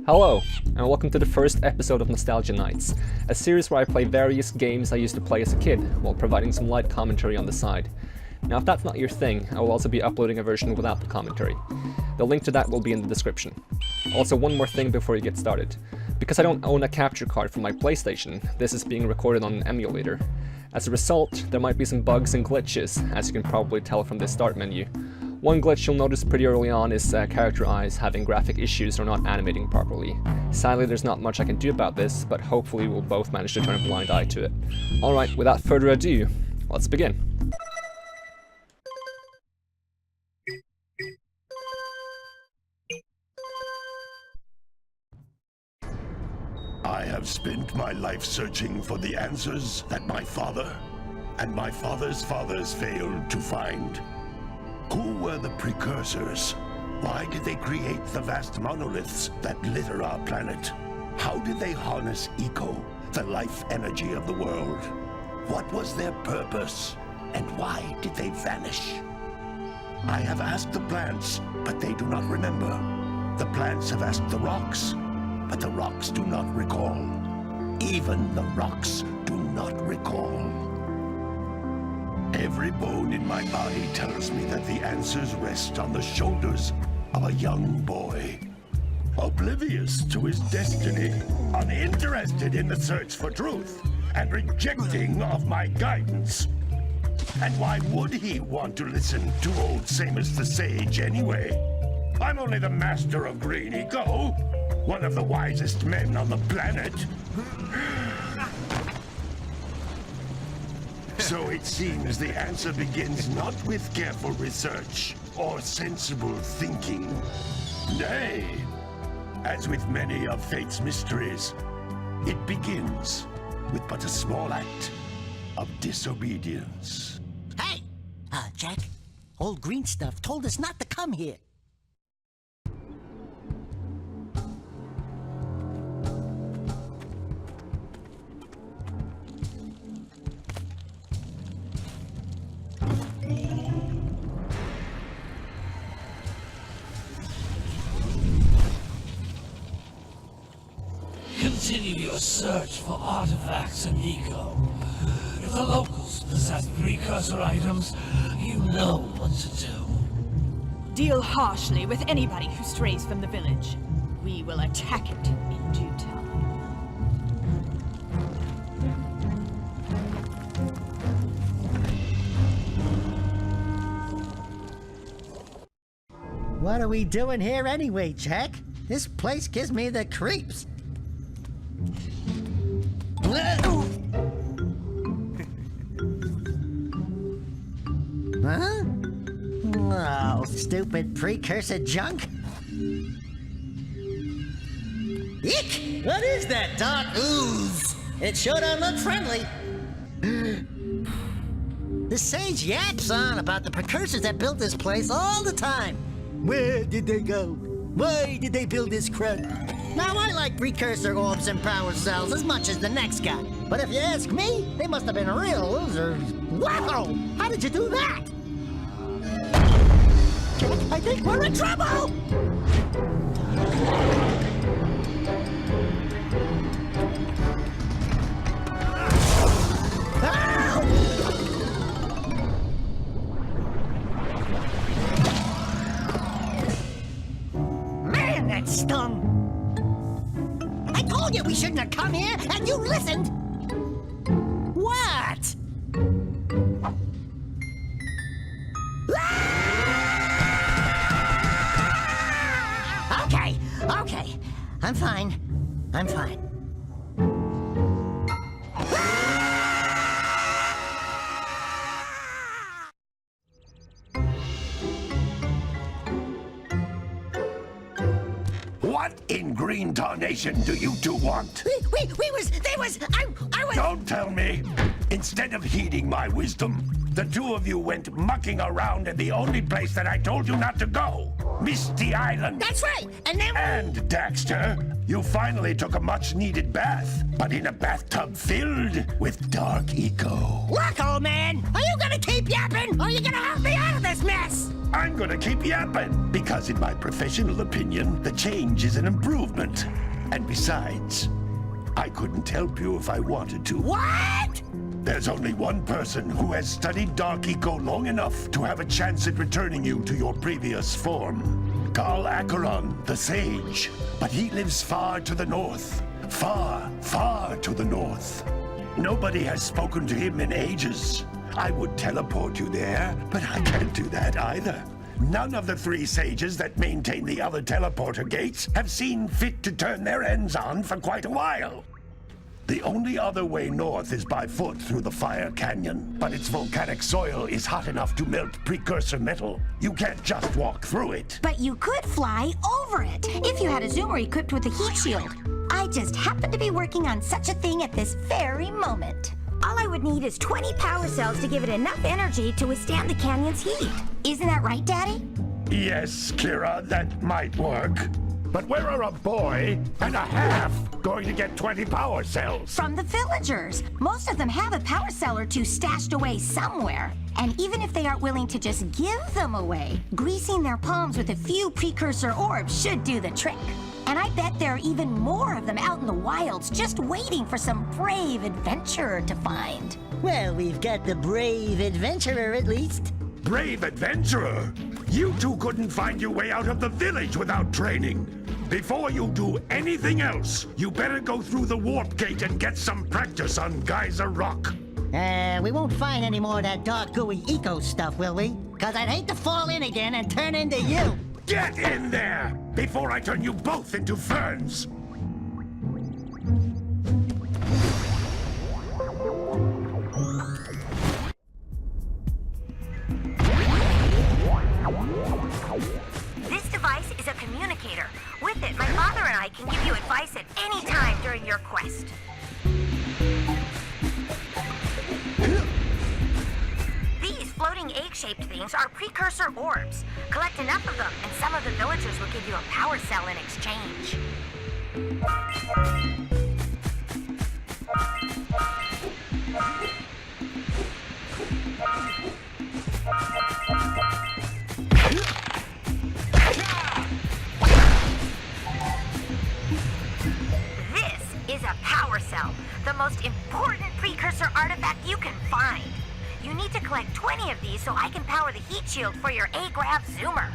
Hello, and welcome to the first episode of Nostalgia Nights, a series where I play various games I used to play as a kid, while providing some light commentary on the side. Now if that's not your thing, I will also be uploading a version without the commentary. The link to that will be in the description. Also, one more thing before you get started. Because I don't own a capture card for my PlayStation, this is being recorded on an emulator. As a result, there might be some bugs and glitches, as you can probably tell from this start menu. One glitch you'll notice pretty early on is character eyes having graphic issues or not animating properly. Sadly, there's not much I can do about this, but hopefully we'll both manage to turn a blind eye to it. Alright, without further ado, let's begin. I have spent my life searching for the answers that my father and my father's fathers failed to find. Who were the Precursors? Why did they create the vast monoliths that litter our planet? How did they harness Eco, the life energy of the world? What was their purpose? And why did they vanish? I have asked the plants, but they do not remember. The plants have asked the rocks, but the rocks do not recall. Even the rocks do not recall. Every bone in my body tells me that the answers rest on the shoulders of a young boy. Oblivious to his destiny, uninterested in the search for truth, and rejecting of my guidance. And why would he want to listen to old Samus the Sage anyway? I'm only the master of Green Eco, one of the wisest men on the planet. So it seems the answer begins not with careful research or sensible thinking. Nay, as with many of fate's mysteries, it begins with but a small act of disobedience. Hey! Jack, old green stuff told us not to come here. Continue your search for artifacts in Eco. If the locals possess precursor items, you know what to do. Deal harshly with anybody who strays from the village. We will attack it in due time. What are we doing here anyway, Jack? This place gives me the creeps. Huh? Oh, stupid precursor junk. Eek! What is that dark ooze? It sure don't look friendly. The sage yaps on about the precursors that built this place all the time. Where did they go? Why did they build this crap? Now, I like precursor orbs and power cells as much as the next guy. But if you ask me, they must have been real losers. Wow! How did you do that? I think we're in trouble! Man, that stung! I told you we shouldn't have come here, and you listened! What? Okay. I'm fine. What in green tarnation do you two want? I was... Don't tell me! Instead of heeding my wisdom, the two of you went mucking around in the only place that I told you not to go. Misty Island. That's right. And then And Daxter, you finally took a much-needed bath, but in a bathtub filled with dark eco. look, old man. Are you gonna keep yapping, or are you gonna help me out of this mess? I'm gonna keep yapping, because in my professional opinion, the change is an improvement. And besides, I couldn't help you if I wanted to. What? There's only one person who has studied Dark Eco long enough to have a chance at returning you to your previous form. Carl Acheron, the Sage. But he lives far to the north. Far, far to the north. Nobody has spoken to him in ages. I would teleport you there, but I can't do that either. None of the 3 sages that maintain the other teleporter gates have seen fit to turn their ends on for quite a while. The only other way north is by foot through the Fire Canyon, but its volcanic soil is hot enough to melt precursor metal. You can't just walk through it. But you could fly over it if you had a zoomer equipped with a heat shield. I just happen to be working on such a thing at this very moment. All I would need is 20 power cells to give it enough energy to withstand the canyon's heat. Isn't that right, Daddy? Yes, Kira, that might work. But where are a boy and a half going to get 20 power cells? From the villagers. Most of them have a power cell or two stashed away somewhere. And even if they aren't willing to just give them away, greasing their palms with a few precursor orbs should do the trick. And I bet there are even more of them out in the wilds just waiting for some brave adventurer to find. Well, we've got the brave adventurer at least. Brave adventurer! You two couldn't find your way out of the village without training. Before you do anything else, you better go through the warp gate and get some practice on Geyser Rock. We won't find any more of that dark gooey eco stuff, will we? Cause I'd hate to fall in again and turn into you. Get in there before I turn you both into ferns. This device is a communicator. With it, my father and I can give you advice at any time during your quest. These floating egg-shaped things are precursor orbs. Collect enough of them, and some of the villagers will give you a power cell in exchange. This is a power cell, the most important precursor artifact you can find. You need to collect 20 of these so I can power the heat shield for your A-Grav zoomer.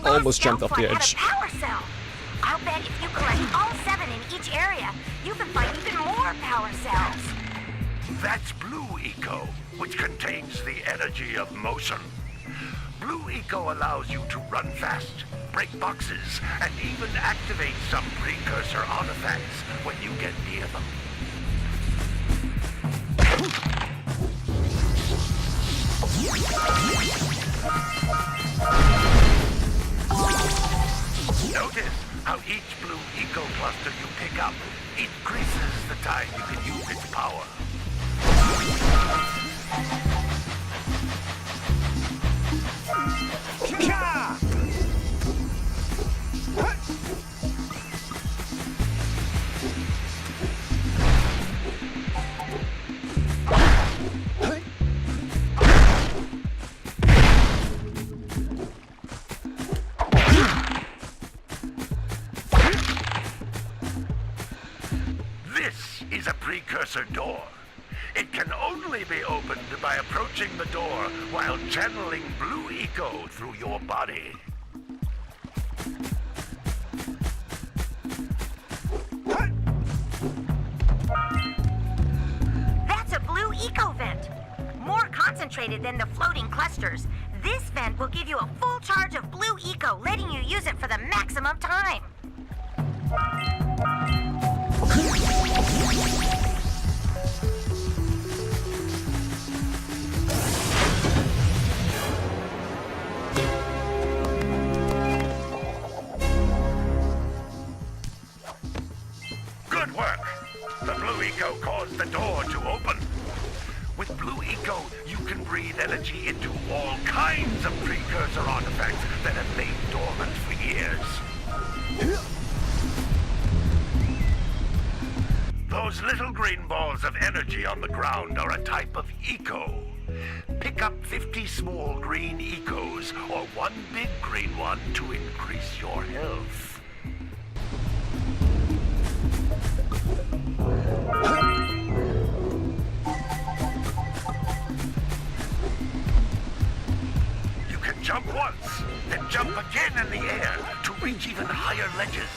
Almost jumped off the edge. Power cell. I'll bet if you collect all 7 in each area, you can find even more power cells. That's Blue Eco, which contains the energy of motion. Blue Eco allows you to run fast, break boxes, and even activate some precursor artifacts when you get near them. Notice how each Blue Eco cluster you pick up increases the time you can use its power. precursor door. It can only be opened by approaching the door while channeling blue eco through your body. That's a blue eco vent. More concentrated than the floating clusters. This vent will give you a full charge of blue eco, letting you use it for the maximum time. Good work! The blue eco caused the door to open. With blue eco, you can breathe energy into all kinds of precursor artifacts that have lain dormant for years. Those little green balls of energy on the ground are a type of eco. Pick up 50 small green ecos or one big green one to increase your health. You can jump once, then jump again in the air to reach even higher ledges.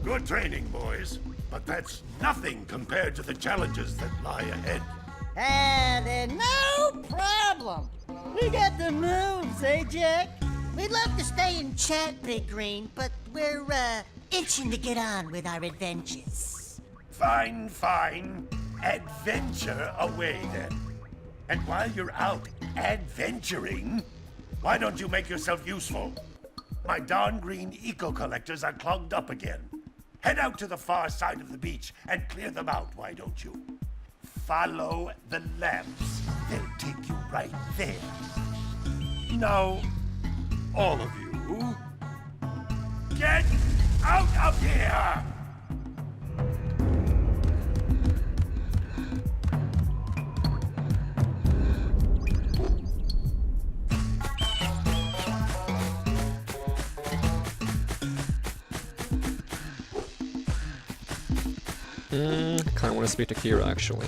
Good training, boys, but that's nothing compared to the challenges that lie ahead. Then no problem. We got the moves, eh, Jack? We'd love to stay and chat, Big Green, but we're, itching to get on with our adventures. Fine, fine. Adventure away, then. And while you're out adventuring, why don't you make yourself useful? My darn green eco-collectors are clogged up again. Head out to the far side of the beach and clear them out, why don't you? Follow the lamps. They'll take you right there. Now, all of you, get out of here! Kinda want to speak to Kira, actually.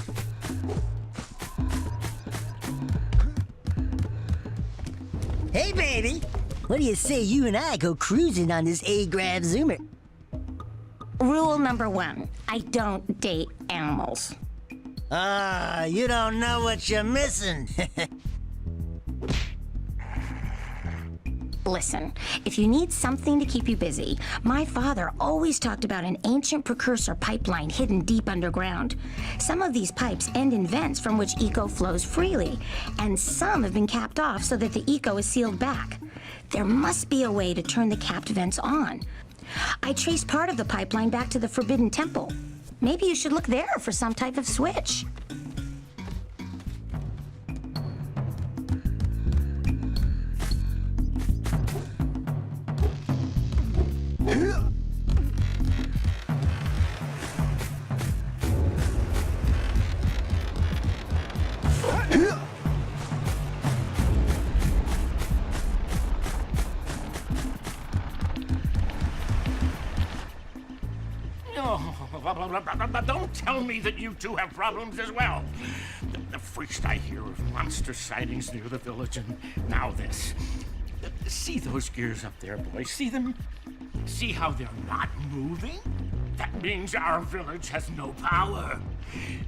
Hey, baby! What do you say you and I go cruising on this A-Grab Zoomer? Rule number 1, I don't date animals. Ah, you don't know what you're missing. Listen, if you need something to keep you busy, my father always talked about an ancient precursor pipeline hidden deep underground. Some of these pipes end in vents from which eco flows freely, and some have been capped off so that the eco is sealed back. There must be a way to turn the capped vents on. I traced part of the pipeline back to the Forbidden Temple. Maybe you should look there for some type of switch. Don't tell me that you two have problems as well. First I hear of monster sightings near the village, and now this. See those gears up there, boys? See them? See how they're not moving? That means our village has no power.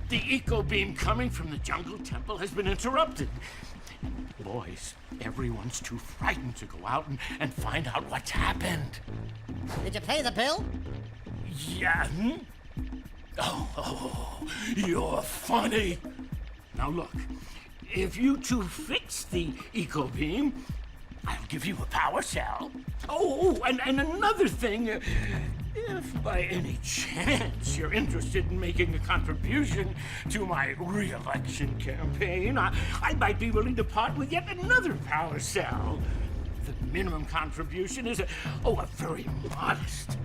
The eco beam coming from the jungle temple has been interrupted. Boys, everyone's too frightened to go out and find out what's happened. Did you pay the bill? Yeah? Oh, you're funny. Now look, if you two fix the eco beam, I'll give you a power cell. Oh, and another thing, If by any chance you're interested in making a contribution to my re-election campaign, I might be willing to part with yet another power cell. The minimum contribution is a very modest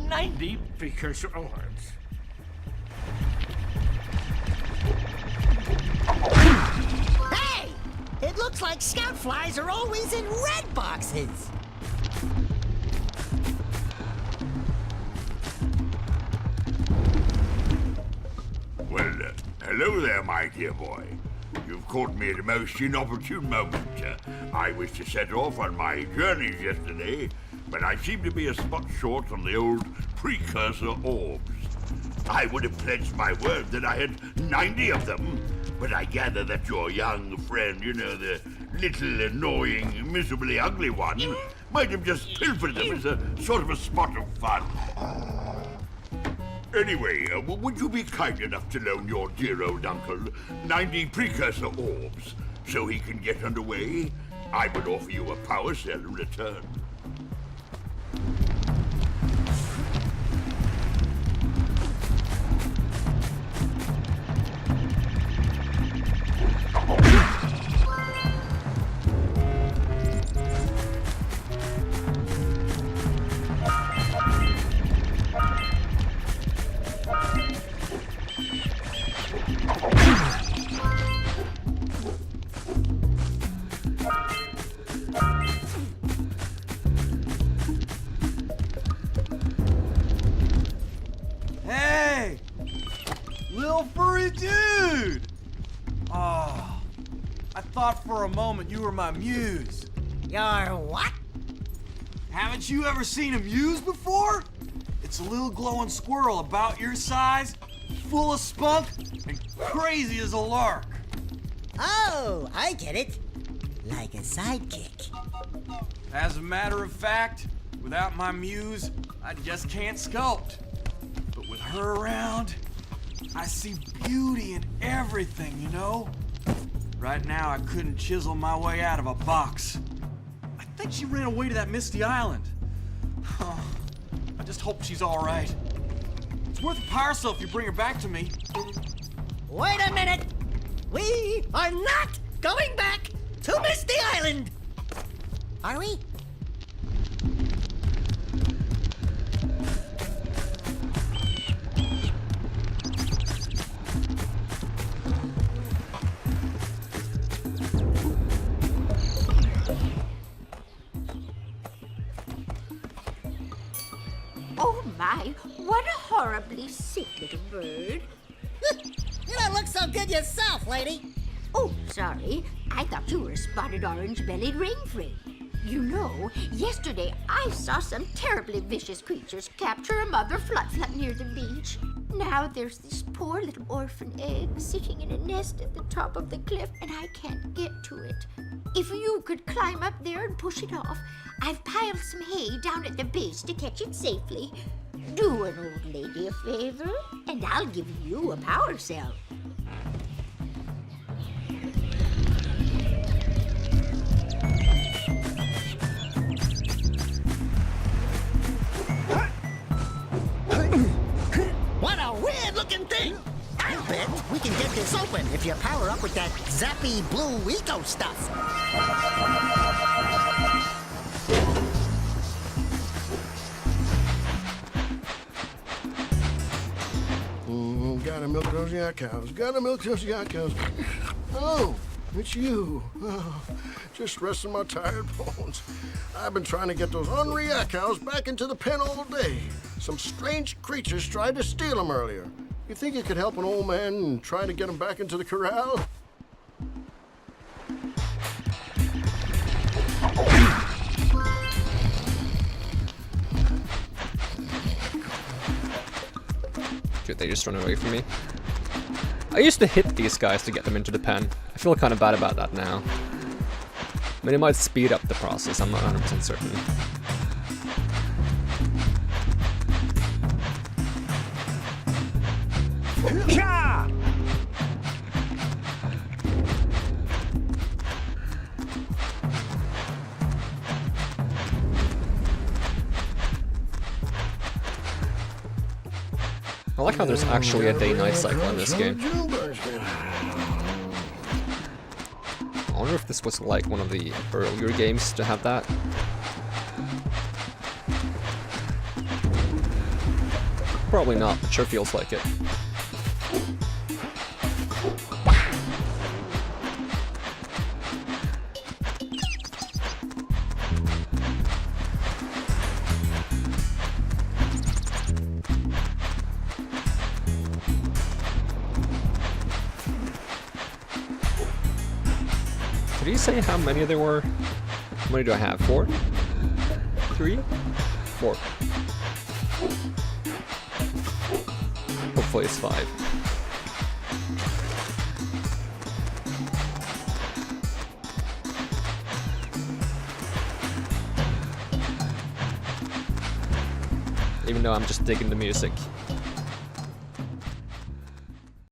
90 precursor orbs. Hey! It looks like scout flies are always in red boxes. Well, hello there, my dear boy. You've caught me at a most inopportune moment. I was to set off on my journeys yesterday, but I seem to be a spot short on the old precursor orbs. I would have pledged my word that I had 90 of them, but I gather that your young friend, you know, the little annoying, miserably ugly one, might have just pilfered them as a sort of a spot of fun. Anyway, would you be kind enough to loan your dear old uncle 90 precursor orbs so he can get underway? I would offer you a power cell in return. Hey! Little furry dude! Oh, I thought for a moment you were my muse. Your what? Haven't you ever seen a muse before? It's a little glowing squirrel about your size, full of spunk, and crazy as a lark. Oh, I get it. Like a sidekick. As a matter of fact, without my muse, I just can't sculpt. But with her around, I see beauty in everything, you know? Right now, I couldn't chisel my way out of a box. I think she ran away to that misty island. Oh, I just hope she's all right. It's worth a power cell if you bring her back to me. Wait a minute! We are not going back to Misty Island! Are we? Oh my, what a horribly sick little bird. You don't look so good yourself, lady. Oh, sorry. I thought you were a spotted orange-bellied rainfree. You know, yesterday I saw some terribly vicious creatures capture a mother flut-flut near the beach. Now there's this poor little orphan egg sitting in a nest at the top of the cliff, and I can't get to it. If you could climb up there and push it off, I've piled some hay down at the base to catch it safely. Do an old lady a favor, and I'll give you a power cell. What a weird-looking thing! I bet we can get this open if you power up with that zappy blue eco stuff. Gotta milk those yak cows. Gotta milk those yak cows. Oh, it's you. Oh, just resting my tired bones. I've been trying to get those ornery yak cows back into the pen all day. Some strange creatures tried to steal them earlier. You think you could help an old man and try to get them back into the corral? Did they just run away from me? I used to hit these guys to get them into the pen. I feel kind of bad about that now. I mean, it might speed up the process, I'm not 100% certain. I like how there's actually a day-night cycle in this game. I wonder if this was like one of the earlier games to have that. Probably not, but sure feels like it. Did he say how many there were? How many do I have? 4? 3? 4. Hopefully it's 5. Even though I'm just digging the music.